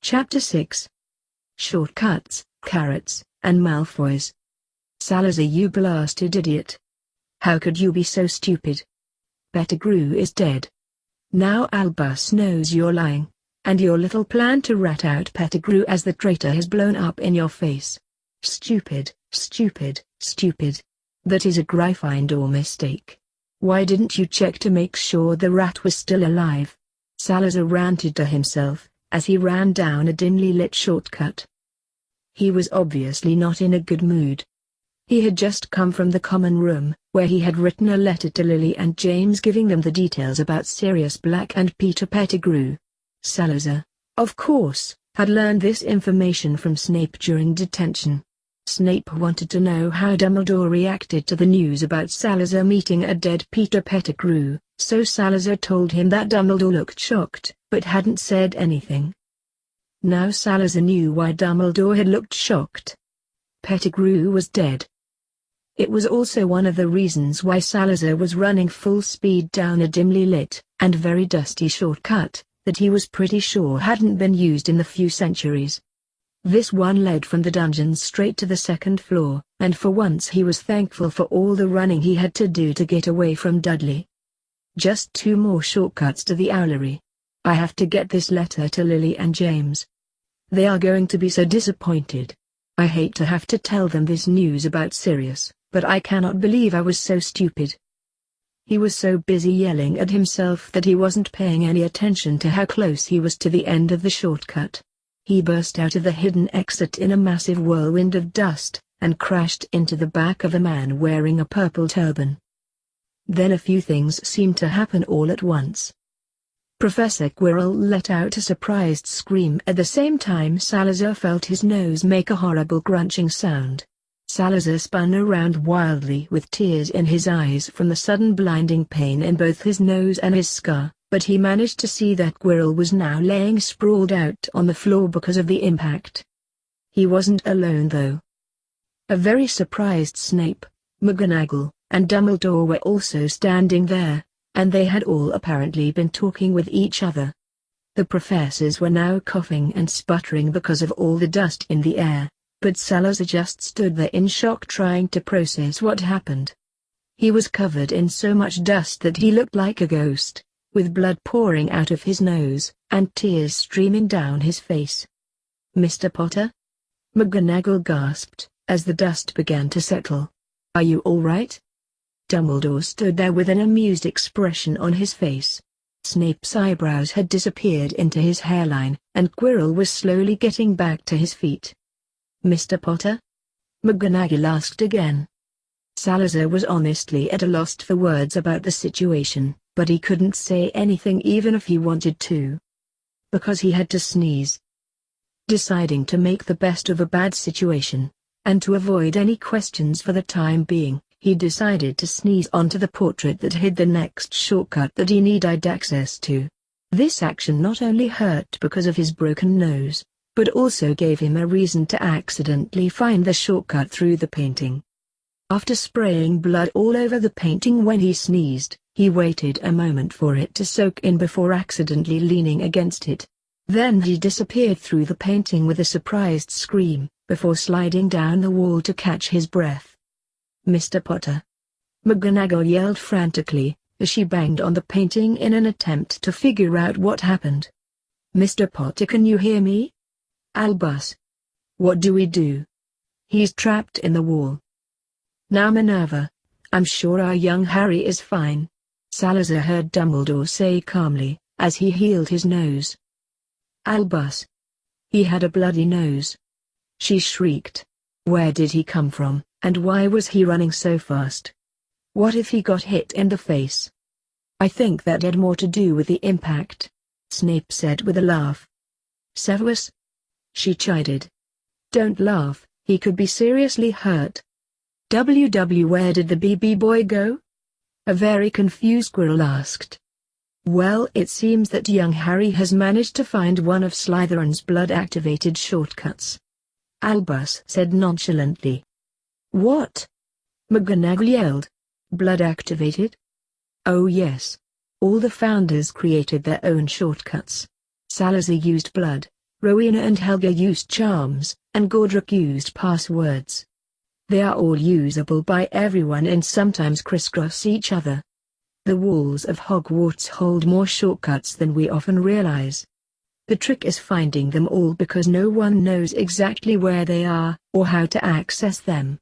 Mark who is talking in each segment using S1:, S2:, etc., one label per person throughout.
S1: Chapter 6. Shortcuts, Carrots, and Malfoys. Salazar, you blasted idiot. How could you be so stupid? Pettigrew is dead. Now Albus knows you're lying, and your little plan to rat out Pettigrew as the traitor has blown up in your face. Stupid, stupid, stupid. That is a Gryffindor mistake. Why didn't you check to make sure the rat was still alive? Salazar ranted to himself, as he ran down a dimly lit shortcut. He was obviously not in a good mood. He had just come from the common room, where he had written a letter to Lily and James giving them the details about Sirius Black and Peter Pettigrew. Salazar, of course, had learned this information from Snape during detention. Snape wanted to know how Dumbledore reacted to the news about Salazar meeting a dead Peter Pettigrew, so Salazar told him that Dumbledore looked shocked, but hadn't said anything. Now Salazar knew why Dumbledore had looked shocked. Pettigrew was dead. It was also one of the reasons why Salazar was running full speed down a dimly lit, and very dusty shortcut, that he was pretty sure hadn't been used in the few centuries. This one led from the dungeons straight to the second floor, and for once he was thankful for all the running he had to do to get away from Dudley. Just 2 more shortcuts to the Owlery. I have to get this letter to Lily and James. They are going to be so disappointed. I hate to have to tell them this news about Sirius, but I cannot believe I was so stupid. He was so busy yelling at himself that he wasn't paying any attention to how close he was to the end of the shortcut. He burst out of the hidden exit in a massive whirlwind of dust, and crashed into the back of a man wearing a purple turban. Then a few things seemed to happen all at once. Professor Quirrell let out a surprised scream at the same time Salazar felt his nose make a horrible crunching sound. Salazar spun around wildly with tears in his eyes from the sudden blinding pain in both his nose and his scar, but he managed to see that Quirrell was now laying sprawled out on the floor because of the impact. He wasn't alone though. A very surprised Snape, McGonagall, and Dumbledore were also standing there, and they had all apparently been talking with each other. The professors were now coughing and sputtering because of all the dust in the air, but Salazar just stood there in shock trying to process what happened. He was covered in so much dust that he looked like a ghost, with blood pouring out of his nose, and tears streaming down his face. "Mr. Potter?" McGonagall gasped, as the dust began to settle. "Are you all right?" Dumbledore stood there with an amused expression on his face. Snape's eyebrows had disappeared into his hairline, and Quirrell was slowly getting back to his feet. "Mr. Potter?" McGonagall asked again. Salazar was honestly at a loss for words about the situation, but he couldn't say anything even if he wanted to. Because he had to sneeze. Deciding to make the best of a bad situation, and to avoid any questions for the time being, he decided to sneeze onto the portrait that hid the next shortcut that he needed access to. This action not only hurt because of his broken nose, but also gave him a reason to accidentally find the shortcut through the painting. After spraying blood all over the painting when he sneezed, he waited a moment for it to soak in before accidentally leaning against it. Then he disappeared through the painting with a surprised scream, before sliding down the wall to catch his breath. "Mr. Potter!" McGonagall yelled frantically, as she banged on the painting in an attempt to figure out what happened. "Mr. Potter, can you hear me? Albus! What do we do? He's trapped in the wall." "Now Minerva, I'm sure our young Harry is fine," Salazar heard Dumbledore say calmly, as he healed his nose. "Albus! He had a bloody nose!" she shrieked. Where did he come from, and why was he running so fast? What if he got hit in the face? "I think that had more to do with the impact," Snape said with a laugh. "Severus?" she chided. "Don't laugh, he could be seriously hurt." Where did the BB boy go?" a very confused Quirrell asked. "Well, it seems that young Harry has managed to find one of Slytherin's blood-activated shortcuts," Albus said nonchalantly. "What?" McGonagall yelled. "Blood-activated?" "Oh yes. All the founders created their own shortcuts. Salazar used blood, Rowena and Helga used charms, and Godric used passwords. They are all usable by everyone and sometimes crisscross each other. The walls of Hogwarts hold more shortcuts than we often realize. The trick is finding them all because no one knows exactly where they are, or how to access them.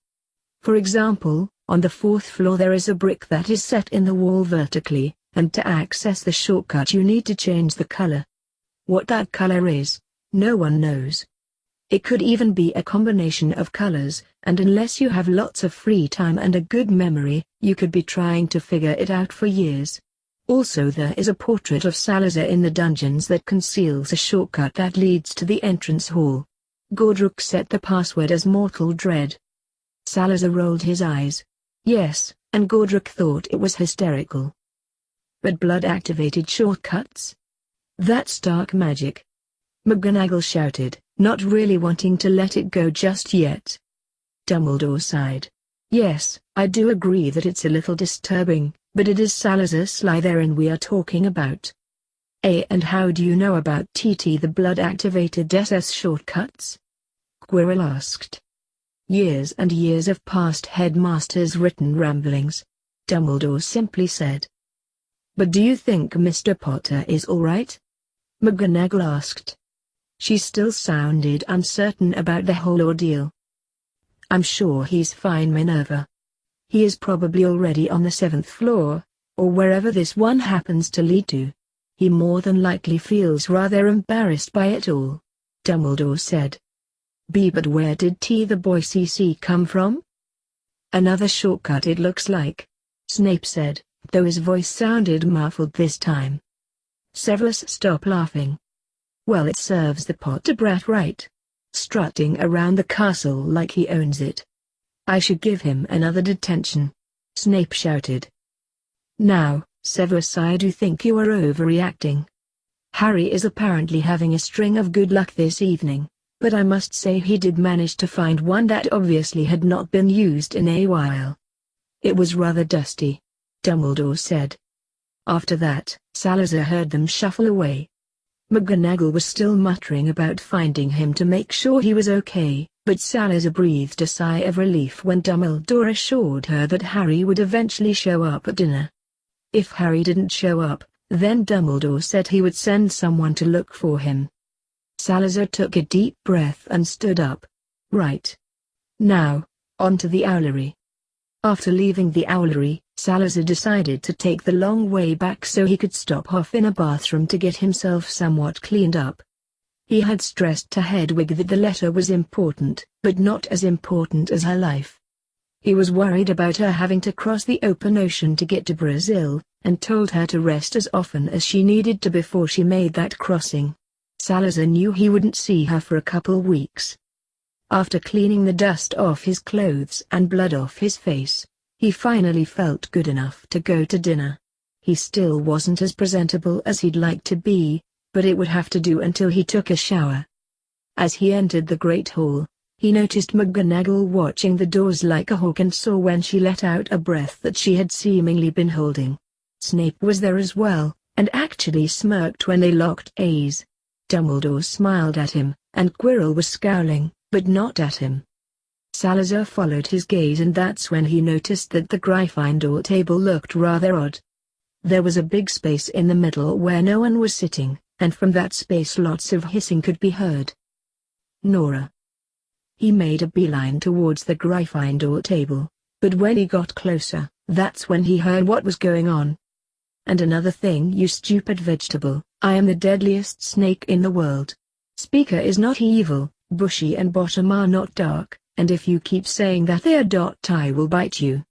S1: For example, on the 4th floor there is a brick that is set in the wall vertically, and to access the shortcut you need to change the color. What that color is, no one knows. It could even be a combination of colors, and unless you have lots of free time and a good memory, you could be trying to figure it out for years. Also there is a portrait of Salazar in the dungeons that conceals a shortcut that leads to the entrance hall. Godric set the password as Mortal Dread. Salazar rolled his eyes. Yes, and Godric thought it was hysterical. But blood-activated shortcuts? That's dark magic. McGonagall shouted, not really wanting to let it go just yet. Dumbledore sighed. Yes, I do agree that it's a little disturbing, but it is Salazar Slytherin we are talking about. And how do you know about TT the blood-activated SS shortcuts? Quirrell asked. Years and years of past headmasters' written ramblings. Dumbledore simply said. But do you think Mr. Potter is all right? McGonagall asked. She still sounded uncertain about the whole ordeal. I'm sure he's fine, Minerva. He is probably already on the 7th floor, or wherever this one happens to lead to. He more than likely feels rather embarrassed by it all. Dumbledore said. But where did T the boy CC come from? Another shortcut it looks like. Snape said, though his voice sounded muffled this time. Severus stopped laughing. Well, it serves the Potter brat right. Strutting around the castle like he owns it. I should give him another detention. Snape shouted. Now, Severus, I do think you are overreacting. Harry is apparently having a string of good luck this evening, but I must say he did manage to find one that obviously had not been used in a while. It was rather dusty, Dumbledore said. After that, Salazar heard them shuffle away. McGonagall was still muttering about finding him to make sure he was okay, but Salazar breathed a sigh of relief when Dumbledore assured her that Harry would eventually show up at dinner. If Harry didn't show up, then Dumbledore said he would send someone to look for him. Salazar took a deep breath and stood up. Right. Now, on to the owlery. After leaving the owlery, Salazar decided to take the long way back so he could stop off in a bathroom to get himself somewhat cleaned up. He had stressed to Hedwig that the letter was important, but not as important as her life. He was worried about her having to cross the open ocean to get to Brazil, and told her to rest as often as she needed to before she made that crossing. Salazar knew he wouldn't see her for a couple weeks. After cleaning the dust off his clothes and blood off his face, he finally felt good enough to go to dinner. He still wasn't as presentable as he'd like to be, but it would have to do until he took a shower. As he entered the Great Hall, he noticed McGonagall watching the doors like a hawk and saw when she let out a breath that she had seemingly been holding. Snape was there as well, and actually smirked when they locked eyes. Dumbledore smiled at him, and Quirrell was scowling, but not at him. Salazar followed his gaze, and that's when he noticed that the Gryffindor table looked rather odd. There was a big space in the middle where no one was sitting, and from that space lots of hissing could be heard. Nora. He made a beeline towards the Gryffindor table, but when he got closer, that's when he heard what was going on. And another thing, you stupid vegetable, I am the deadliest snake in the world. Speaker is not evil, Bushy and Bottom are not dark, and if you keep saying that they are, I will bite you.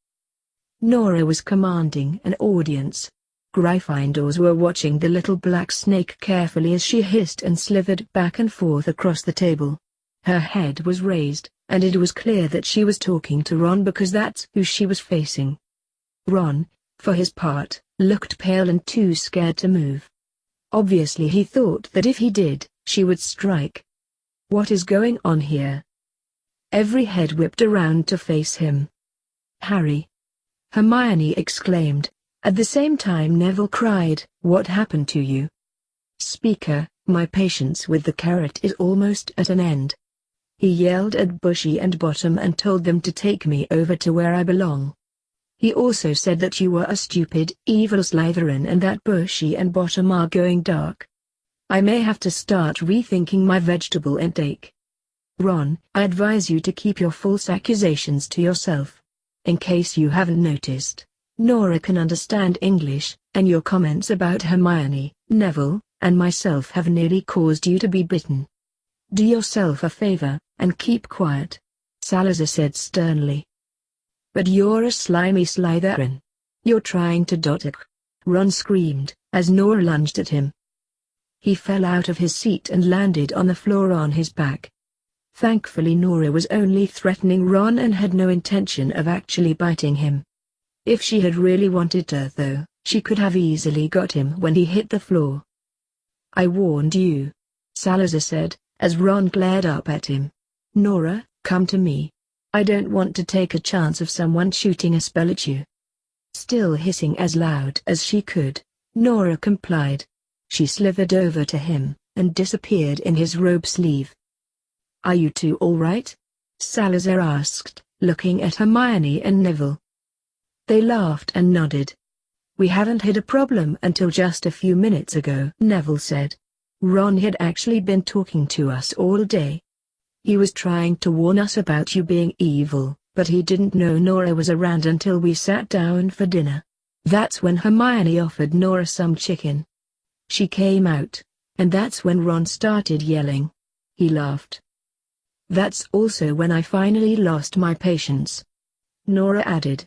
S1: Nora was commanding an audience. Gryffindors were watching the little black snake carefully as she hissed and slithered back and forth across the table. Her head was raised, and it was clear that she was talking to Ron because that's who she was facing. Ron, for his part, looked pale and too scared to move. Obviously he thought that if he did, she would strike. What is going on here? Every head whipped around to face him. Harry! Hermione exclaimed. At the same time Neville cried, "What happened to you?" Speaker, My patience with the carrot is almost at an end. He yelled at Bushy and Bottom and told them to take me over to where I belong. He also said that you were a stupid, evil Slytherin and that Bushy and Bottom are going dark. I may have to start rethinking my vegetable intake. Ron, I advise you to keep your false accusations to yourself. In case you haven't noticed, Nora can understand English, and your comments about Hermione, Neville, and myself have nearly caused you to be bitten. Do yourself a favor, and keep quiet, Salazar said sternly. But you're a slimy Slytherin. You're trying to dot. Ron screamed, as Nora lunged at him. He fell out of his seat and landed on the floor on his back. Thankfully Nora was only threatening Ron and had no intention of actually biting him. If she had really wanted to though, she could have easily got him when he hit the floor. I warned you, Salazar said, as Ron glared up at him. Nora, come to me. I don't want to take a chance of someone shooting a spell at you. Still hissing as loud as she could, Nora complied. She slithered over to him, and disappeared in his robe sleeve. Are you two all right? Salazar asked, looking at Hermione and Neville. They laughed and nodded. We haven't had a problem until just a few minutes ago, Neville said. Ron had actually been talking to us all day. He was trying to warn us about you being evil, but he didn't know Nora was around until we sat down for dinner. That's when Hermione offered Nora some chicken. She came out, and that's when Ron started yelling. He laughed. That's also when I finally lost my patience. Nora added.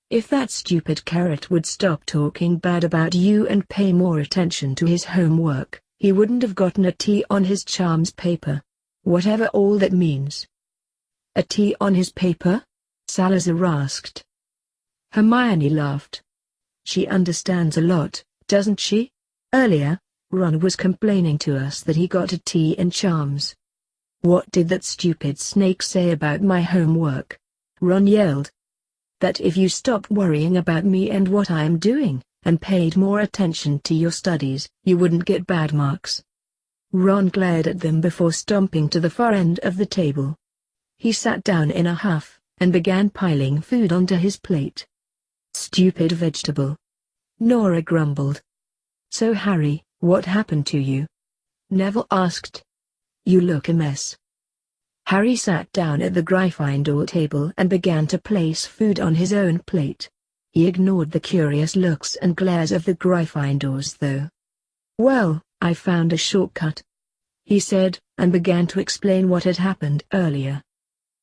S1: If that stupid carrot would stop talking bad about you and pay more attention to his homework, he wouldn't have gotten a T on his charms paper. Whatever all that means. A T on his paper? Salazar asked. Hermione laughed. She understands a lot, doesn't she? Earlier, Ron was complaining to us that he got a T in charms. What did that stupid snake say about my homework? Ron yelled. That if you stopped worrying about me and what I am doing, and paid more attention to your studies, you wouldn't get bad marks. Ron glared at them before stomping to the far end of the table. He sat down in a huff, and began piling food onto his plate. Stupid vegetable. Nora grumbled. So Harry, what happened to you? Neville asked. You look a mess. Harry sat down at the Gryffindor table and began to place food on his own plate. He ignored the curious looks and glares of the Gryffindors though. Well, I found a shortcut, he said, and began to explain what had happened earlier.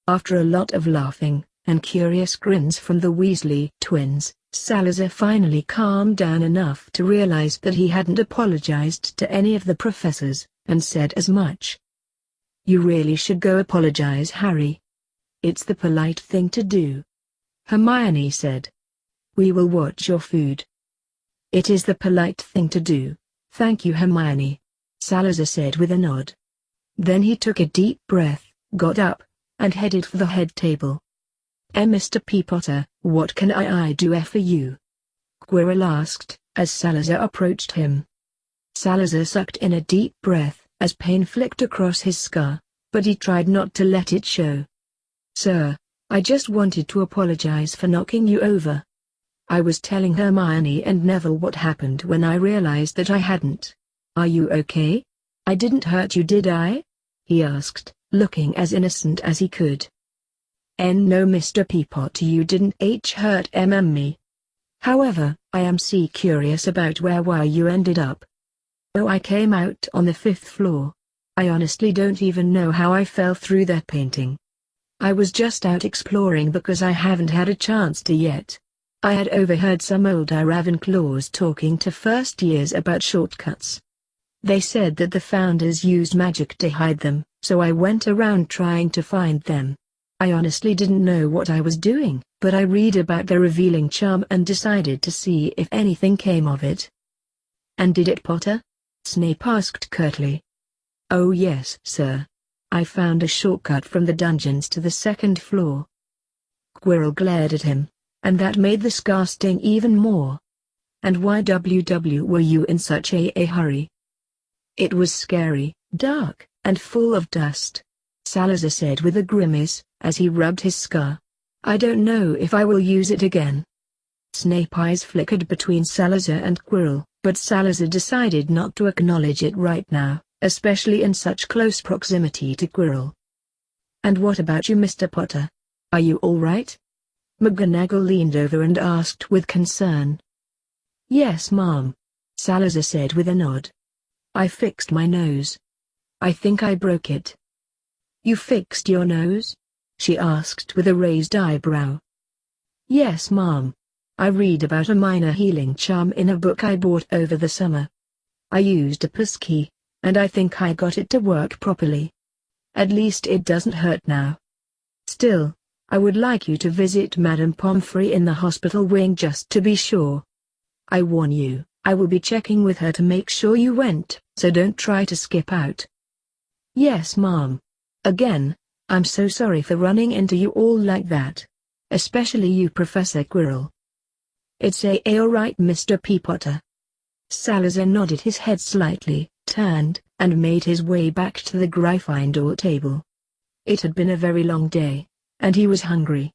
S1: After a lot of laughing, and curious grins from the Weasley twins, Salazar finally calmed down enough to realize that he hadn't apologized to any of the professors, and said as much. You really should go apologize, Harry. It's the polite thing to do. Hermione said. We will watch your food. It is the polite thing to do. Thank you, Hermione, Salazar said with a nod. Then he took a deep breath, got up, and headed for the head table. Mr. Peapotter, what can I do for you? Quirrell asked, as Salazar approached him. Salazar sucked in a deep breath, as pain flicked across his scar, but he tried not to let it show. Sir, I just wanted to apologize for knocking you over. I was telling Hermione and Neville what happened when I realized that I hadn't. Are you okay? I didn't hurt you, did I? He asked, looking as innocent as he could. No, Mr. Peapot, you didn't hurt me. However, I am curious about where you ended up. Oh, I came out on the 5th floor. I honestly don't even know how I fell through that painting. I was just out exploring because I haven't had a chance to yet. I had overheard some old Ravenclaws talking to first years about shortcuts. They said that the founders used magic to hide them, so I went around trying to find them. I honestly didn't know what I was doing, but I read about the revealing charm and decided to see if anything came of it. And did it, Potter? Snape asked curtly. Oh yes, sir. I found a shortcut from the dungeons to the 2nd floor. Quirrell glared at him, and that made the scar sting even more. And why were you in such a hurry? It was scary, dark, and full of dust. Salazar said with a grimace, as he rubbed his scar. I don't know if I will use it again. Snape's eyes flickered between Salazar and Quirrell, but Salazar decided not to acknowledge it right now, especially in such close proximity to Quirrell. And what about you, Mr. Potter? Are you all right? McGonagall leaned over and asked with concern. Yes, Mom. Salazar said with a nod. I fixed my nose. I think I broke it. You fixed your nose? She asked with a raised eyebrow. Yes, Mom. I read about a minor healing charm in a book I bought over the summer. I used a puss key, and I think I got it to work properly. At least it doesn't hurt now. Still, I would like you to visit Madame Pomfrey in the hospital wing just to be sure. I warn you, I will be checking with her to make sure you went, so don't try to skip out. Yes, Mom. Again, I'm so sorry for running into you all like that. Especially you, Professor Quirrell. It's all right, Mr. P. Potter. Salazar nodded his head slightly, turned, and made his way back to the Gryffindor table. It had been a very long day, and he was hungry.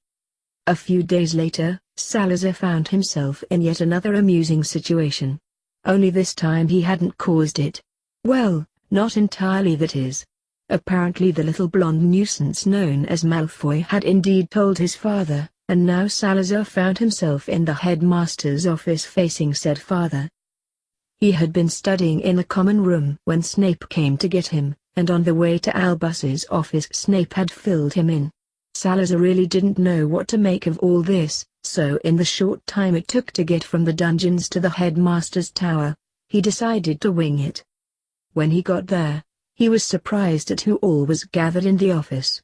S1: A few days later, Salazar found himself in yet another amusing situation. Only this time he hadn't caused it. Well, not entirely, that is. Apparently the little blonde nuisance known as Malfoy had indeed told his father, and now Salazar found himself in the headmaster's office facing said father. He had been studying in the common room when Snape came to get him, and on the way to Albus's office Snape had filled him in. Salazar really didn't know what to make of all this, so in the short time it took to get from the dungeons to the headmaster's tower, he decided to wing it. When he got there, he was surprised at who all was gathered in the office.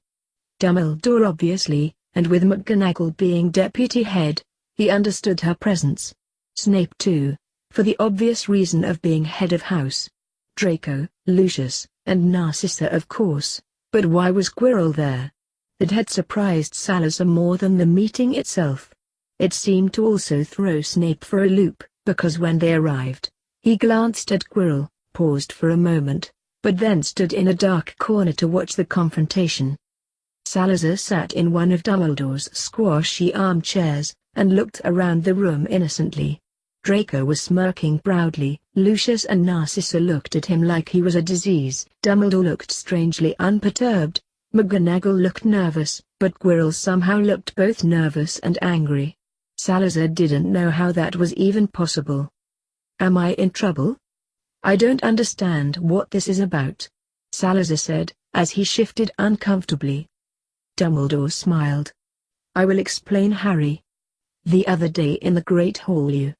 S1: Dumbledore obviously, and with McGonagall being deputy head, he understood her presence. Snape too, for the obvious reason of being head of house. Draco, Lucius, and Narcissa of course, but why was Quirrell there? It had surprised Salazar more than the meeting itself. It seemed to also throw Snape for a loop, because when they arrived, he glanced at Quirrell, paused for a moment, but then stood in a dark corner to watch the confrontation. Salazar sat in one of Dumbledore's squashy armchairs, and looked around the room innocently. Draco was smirking proudly, Lucius and Narcissa looked at him like he was a disease. Dumbledore looked strangely unperturbed, McGonagall looked nervous, but Quirrell somehow looked both nervous and angry. Salazar didn't know how that was even possible. Am I in trouble? I don't understand what this is about, Salazar said, as he shifted uncomfortably. Dumbledore smiled. I will explain, Harry. The other day in the Great Hall you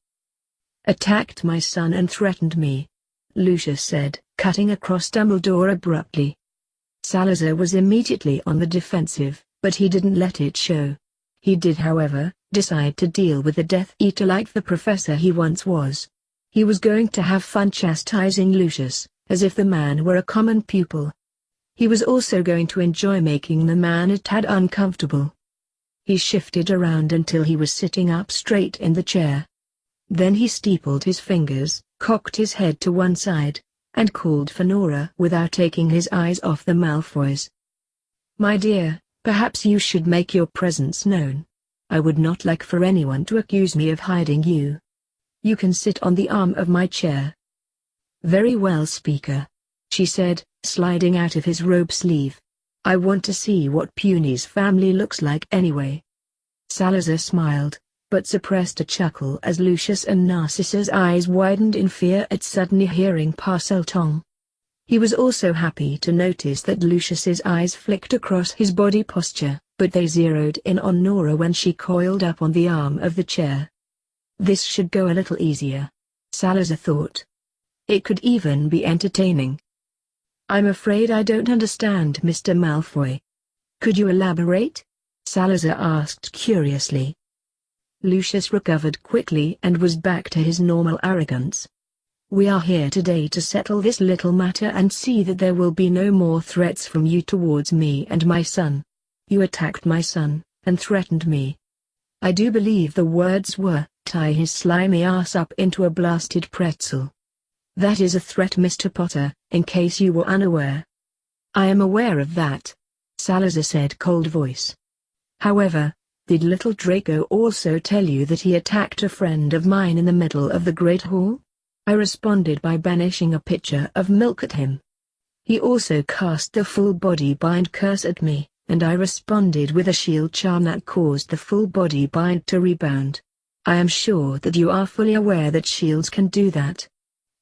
S1: attacked my son and threatened me, Lucius said, cutting across Dumbledore abruptly. Salazar was immediately on the defensive, but he didn't let it show. He did, however, decide to deal with the Death Eater like the professor he once was. He was going to have fun chastising Lucius, as if the man were a common pupil. He was also going to enjoy making the man a tad uncomfortable. He shifted around until he was sitting up straight in the chair. Then he steepled his fingers, cocked his head to one side, and called for Nora without taking his eyes off the Malfoys. My dear, perhaps you should make your presence known. I would not like for anyone to accuse me of hiding you. You can sit on the arm of my chair. Very well, Speaker, she said, sliding out of his robe sleeve. I want to see what Puny's family looks like anyway. Salazar smiled, but suppressed a chuckle as Lucius and Narcissa's eyes widened in fear at suddenly hearing Parseltongue. He was also happy to notice that Lucius's eyes flicked across his body posture, but they zeroed in on Nora when she coiled up on the arm of the chair. This should go a little easier, Salazar thought. It could even be entertaining. I'm afraid I don't understand, Mr. Malfoy. Could you elaborate? Salazar asked curiously. Lucius recovered quickly and was back to his normal arrogance. We are here today to settle this little matter and see that there will be no more threats from you towards me and my son. You attacked my son, and threatened me. I do believe the words were, tie his slimy ass up into a blasted pretzel. That is a threat, Mr. Potter, in case you were unaware. I am aware of that, Salazar said, cold voice. However, did little Draco also tell you that he attacked a friend of mine in the middle of the Great Hall? I responded by banishing a pitcher of milk at him. He also cast the full body bind curse at me, and I responded with a shield charm that caused the full body bind to rebound. I am sure that you are fully aware that shields can do that.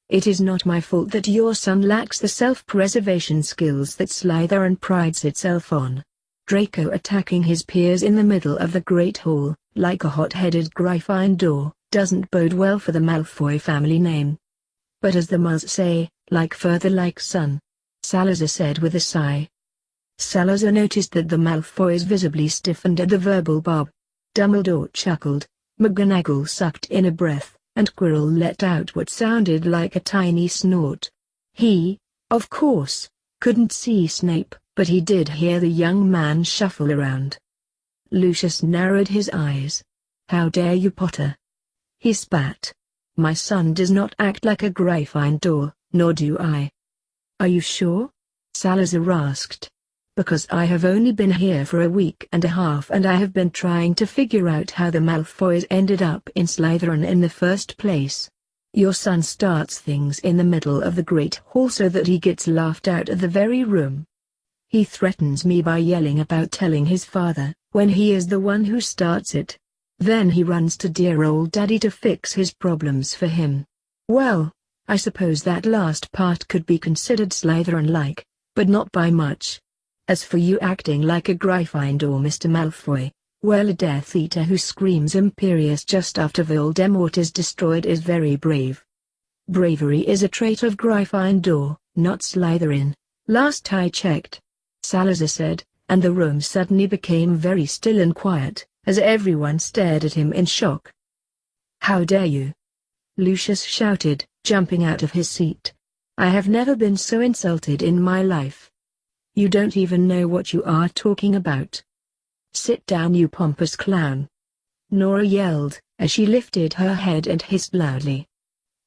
S1: It is not my fault that your son lacks the self-preservation skills that Slytherin prides itself on. Draco attacking his peers in the middle of the Great Hall, like a hot-headed Gryffindor, doesn't bode well for the Malfoy family name. But as the Muzz say, like father like son, Salazar said with a sigh. Salazar noticed that the Malfoys visibly stiffened at the verbal bob. Dumbledore chuckled, McGonagall sucked in a breath, and Quirrell let out what sounded like a tiny snort. He, of course, couldn't see Snape, but he did hear the young man shuffle around. Lucius narrowed his eyes. How dare you, Potter? He spat. My son does not act like a Gryffindor, nor do I. Are you sure? Salazar asked. Because I have only been here for a week and a half and I have been trying to figure out how the Malfoys ended up in Slytherin in the first place. Your son starts things in the middle of the Great Hall so that he gets laughed out of the very room. He threatens me by yelling about telling his father, when he is the one who starts it. Then he runs to dear old daddy to fix his problems for him. Well, I suppose that last part could be considered Slytherin-like, but not by much. As for you acting like a Gryffindor, Mr. Malfoy, well, a Death Eater who screams Imperius just after Voldemort is destroyed is very brave. Bravery is a trait of Gryffindor, not Slytherin, last I checked, Salazar said, and the room suddenly became very still and quiet, as everyone stared at him in shock. How dare you? Lucius shouted, jumping out of his seat. I have never been so insulted in my life. You don't even know what you are talking about. Sit down, you pompous clown. Nora yelled, as she lifted her head and hissed loudly.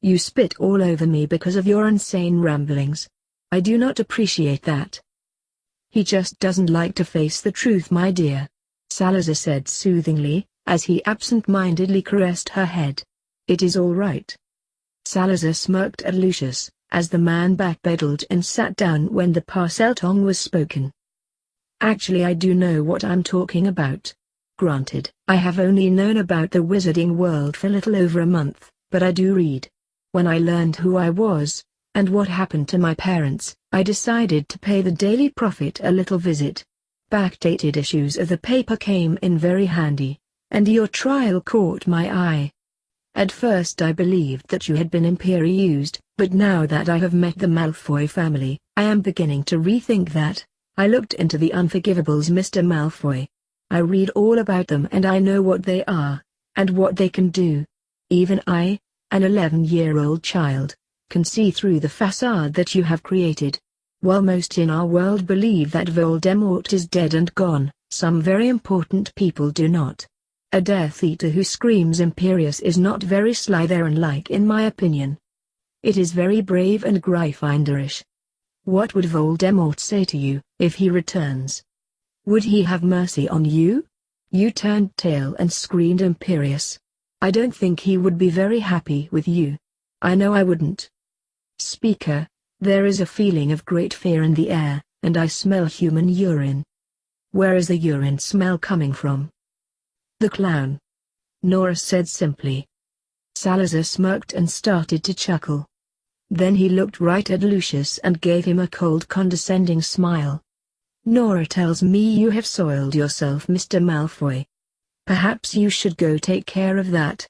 S1: You spit all over me because of your insane ramblings. I do not appreciate that. He just doesn't like to face the truth, my dear, Salazar said soothingly, as he absent-mindedly caressed her head. It is all right. Salazar smirked at Lucius, as the man backpedaled and sat down when the Parseltongue was spoken. Actually, I do know what I'm talking about. Granted, I have only known about the wizarding world for little over a month, but I do read. When I learned who I was, and what happened to my parents, I decided to pay the Daily Prophet a little visit. Backdated issues of the paper came in very handy, and your trial caught my eye. At first I believed that you had been Imperiused, but now that I have met the Malfoy family, I am beginning to rethink that. I looked into the Unforgivables, Mr. Malfoy. I read all about them and I know what they are, and what they can do. Even I, an 11-year-old child, can see through the facade that you have created. While most in our world believe that Voldemort is dead and gone, some very important people do not. A Death Eater who screams Imperius is not very Slytherin-like in my opinion. It is very brave and Gryffindorish. What would Voldemort say to you, if he returns? Would he have mercy on you? You turned tail and screamed Imperius. I don't think he would be very happy with you. I know I wouldn't. Speaker, there is a feeling of great fear in the air, and I smell human urine. Where is the urine smell coming from? The clown. Nora said simply. Salazar smirked and started to chuckle. Then he looked right at Lucius and gave him a cold, condescending smile. Nora tells me you have soiled yourself, Mr. Malfoy. Perhaps you should go take care of that.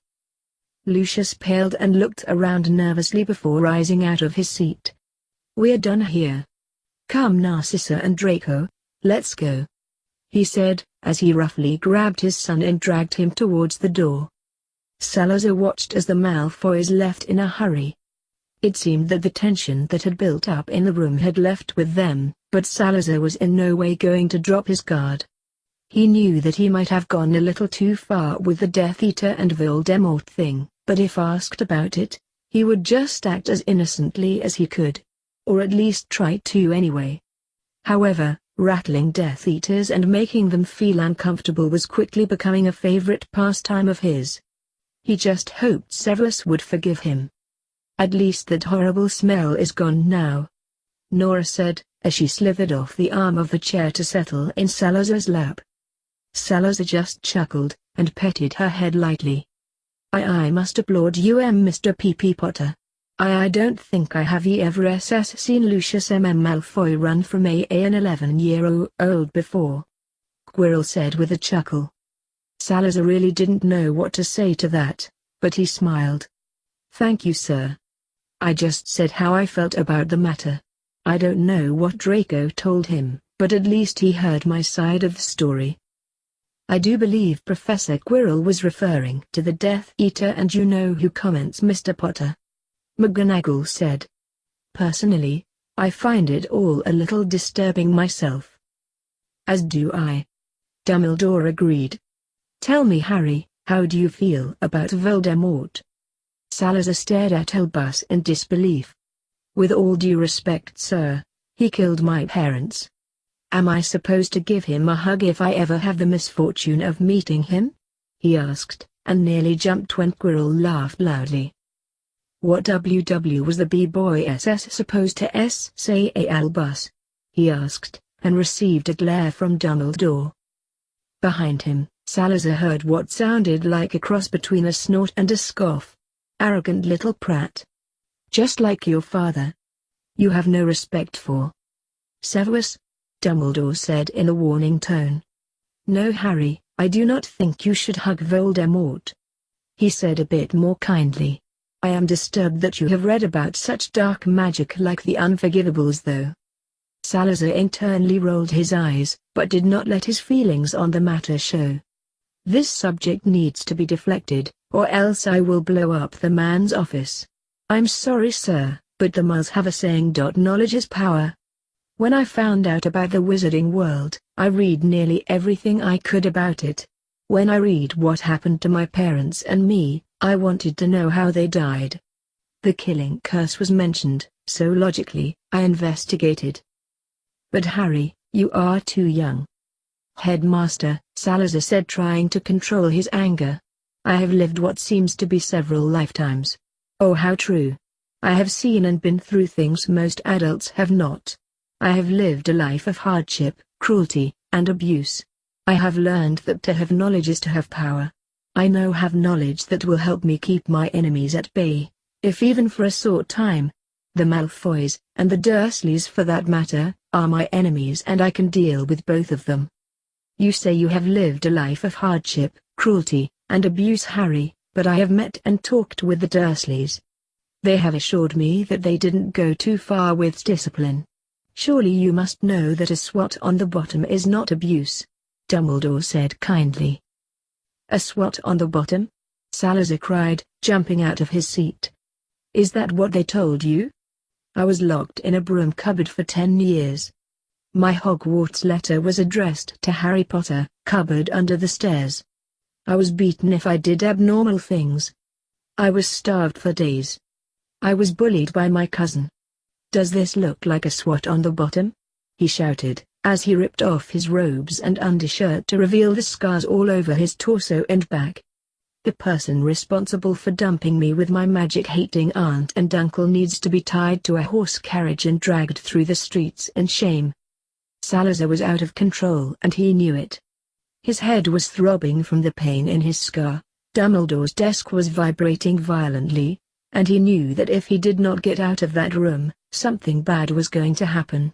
S1: Lucius paled and looked around nervously before rising out of his seat. We're done here. Come, Narcissa and Draco, let's go, he said, as he roughly grabbed his son and dragged him towards the door. Salazar watched as the Malfoys left in a hurry. It seemed that the tension that had built up in the room had left with them, but Salazar was in no way going to drop his guard. He knew that he might have gone a little too far with the Death Eater and Voldemort thing, but if asked about it, He would just act as innocently as he could. Or at least try to anyway. However, rattling Death Eaters and making them feel uncomfortable was quickly becoming a favorite pastime of his. He just hoped Severus would forgive him. At least that horrible smell is gone now, Nora said, as she slithered off the arm of the chair to settle in Salazar's lap. Salazar just chuckled, and petted her head lightly. I must applaud you, Mr. P.P. Potter. I don't think I have ever seen Lucius Malfoy run from an 11-year-old before, Quirrell said with a chuckle. Salazar really didn't know what to say to that, but he smiled. Thank you, sir. I just said how I felt about the matter. I don't know what Draco told him, but at least he heard my side of the story. I do believe Professor Quirrell was referring to the Death Eater, and you know who comments, Mr. Potter. McGonagall said. Personally, I find it all a little disturbing myself. As do I. Dumbledore agreed. Tell me, Harry, how do you feel about Voldemort? Salazar stared at Albus in disbelief. With all due respect, sir, he killed my parents. Am I supposed to give him a hug if I ever have the misfortune of meeting him? He asked, and nearly jumped when Quirrell laughed loudly. What WW was the B-boy SS supposed to say, Albus? He asked, and received a glare from Dumbledore. Behind him, Salazar heard what sounded like a cross between a snort and a scoff. Arrogant little prat. Just like your father. You have no respect for Severus, Dumbledore said in a warning tone. No, Harry, I do not think you should hug Voldemort. He said a bit more kindly. I am disturbed that you have read about such dark magic like the Unforgivables, though. Salazar internally rolled his eyes, but did not let his feelings on the matter show. This subject needs to be deflected, or else I will blow up the man's office. I'm sorry, sir, but the Mulls have a saying, knowledge is power. When I found out about the wizarding world, I read nearly everything I could about it. When I read what happened to my parents and me, I wanted to know how they died. The killing curse was mentioned, so logically, I investigated. But Harry, you are too young. Headmaster, Salazar said, trying to control his anger. I have lived what seems to be several lifetimes. Oh, how true. I have seen and been through things most adults have not. I have lived a life of hardship, cruelty, and abuse. I have learned that to have knowledge is to have power. I now have knowledge that will help me keep my enemies at bay, if even for a short time. The Malfoys, and the Dursleys for that matter, are my enemies, and I can deal with both of them. You say you have lived a life of hardship, cruelty, and abuse, Harry, but I have met and talked with the Dursleys. They have assured me that they didn't go too far with discipline. Surely you must know that a swat on the bottom is not abuse, Dumbledore said kindly. A swat on the bottom? Salazar cried, jumping out of his seat. Is that what they told you? I was locked in a broom cupboard for 10 years. My Hogwarts letter was addressed to Harry Potter, cupboard under the stairs. I was beaten if I did abnormal things. I was starved for days. I was bullied by my cousin. Does this look like a swat on the bottom? He shouted, as he ripped off his robes and undershirt to reveal the scars all over his torso and back. The person responsible for dumping me with my magic-hating aunt and uncle needs to be tied to a horse carriage and dragged through the streets in shame. Salazar was out of control and he knew it. His head was throbbing from the pain in his scar, Dumbledore's desk was vibrating violently, and he knew that if he did not get out of that room, something bad was going to happen.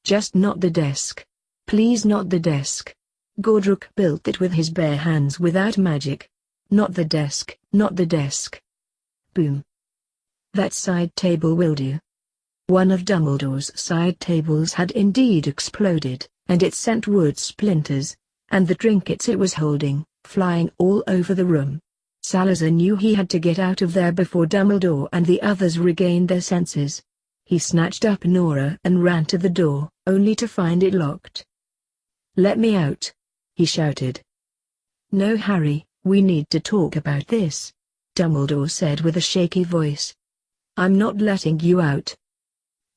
S1: Just not the desk. Please, not the desk. Godric built it with his bare hands without magic. Not the desk, not the desk. Boom. That side table will do. One of Dumbledore's side tables had indeed exploded, and it sent wood splinters, and the trinkets it was holding, flying all over the room. Salazar knew he had to get out of there before Dumbledore and the others regained their senses. He snatched up Nora and ran to the door, only to find it locked. "Let me out!" he shouted. "No, Harry, we need to talk about this. Dumbledore said with a shaky voice. "I'm not letting you out."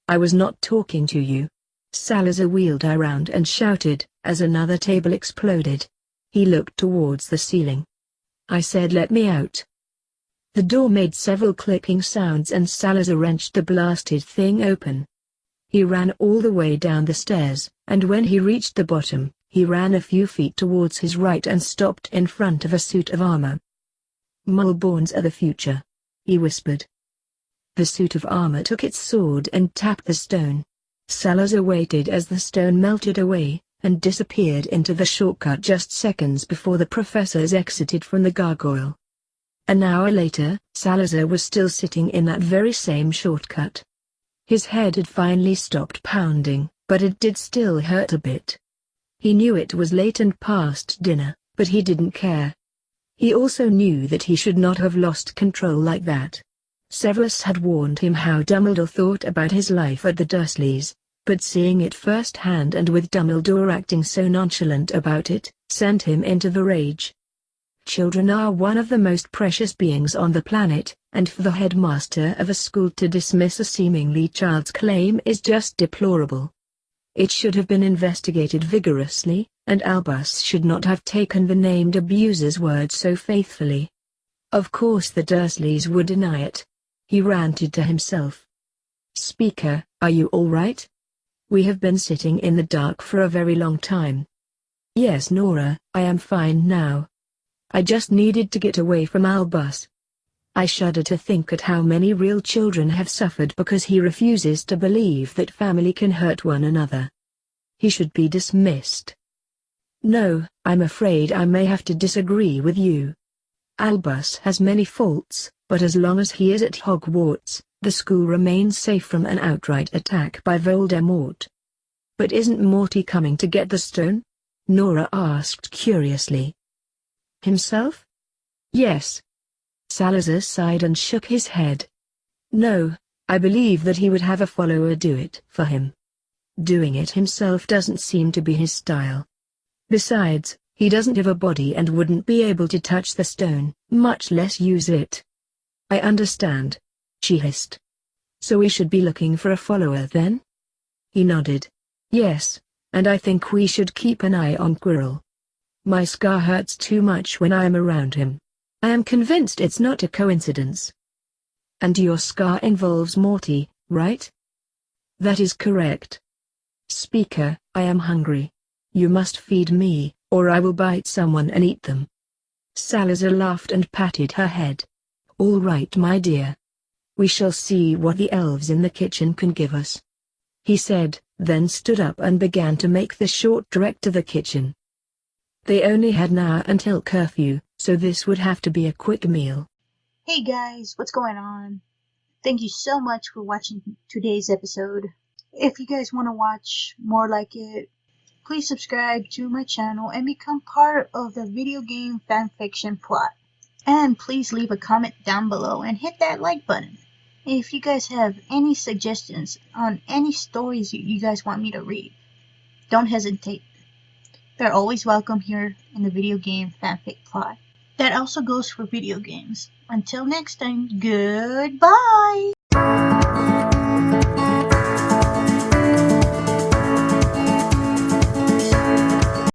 S1: "I was not talking to you." Salazar wheeled around and shouted, as another table exploded. He looked towards the ceiling. "I said let me out." The door made several clicking sounds and Salazar wrenched the blasted thing open. He ran all the way down the stairs, and when he reached the bottom, he ran a few feet towards his right and stopped in front of a suit of armor. "Muggleborns are the future," he whispered. The suit of armor took its sword and tapped the stone. Salazar waited as the stone melted away, and disappeared into the shortcut just seconds before the professors exited from the gargoyle. An hour later, Salazar was still sitting in that very same shortcut. His head had finally stopped pounding, but it did still hurt a bit. He knew it was late and past dinner, but he didn't care. He also knew that he should not have lost control like that. Severus had warned him how Dumbledore thought about his life at the Dursleys, but seeing it firsthand and with Dumbledore acting so nonchalant about it, sent him into the rage. Children are one of the most precious beings on the planet, and for the headmaster of a school to dismiss a seemingly child's claim is just deplorable. It should have been investigated vigorously, and Albus should not have taken the named abuser's word so faithfully. Of course the Dursleys would deny it. He ranted to himself. "Speaker, are you all right? We have been sitting in the dark for a very long time." "Yes, Nora, I am fine now. I just needed to get away from Albus. I shudder to think at how many real children have suffered because he refuses to believe that family can hurt one another. He should be dismissed." "No, I'm afraid I may have to disagree with you. Albus has many faults, but as long as he is at Hogwarts, the school remains safe from an outright attack by Voldemort." "But isn't Morty coming to get the stone?" Nora asked curiously. "Himself?" "Yes." Salazar sighed and shook his head. "No, I believe that he would have a follower do it for him. Doing it himself doesn't seem to be his style. Besides, he doesn't have a body and wouldn't be able to touch the stone, much less use it." "I understand," she hissed. "So we should be looking for a follower then?" He nodded. "Yes, and I think we should keep an eye on Quirrell. My scar hurts too much when I am around him. I am convinced it's not a coincidence." "And your scar involves Morty, right?" "That is correct." "Speaker, I am hungry. You must feed me, or I will bite someone and eat them." Salazar laughed and patted her head. "All right, my dear. We shall see what the elves in the kitchen can give us," he said, then stood up and began to make the short trek to the kitchen. They only had an hour until curfew, so this would have to be a quick meal.
S2: Hey guys, what's going on? Thank you so much for watching today's episode. If you guys want to watch more like it, please subscribe to my channel and become part of the video game fanfiction plot. And please leave a comment down below and hit that like button. If you guys have any suggestions on any stories you guys want me to read, don't hesitate. They're always welcome here in the video game fanfic plot. That also goes for video games. Until next time, goodbye!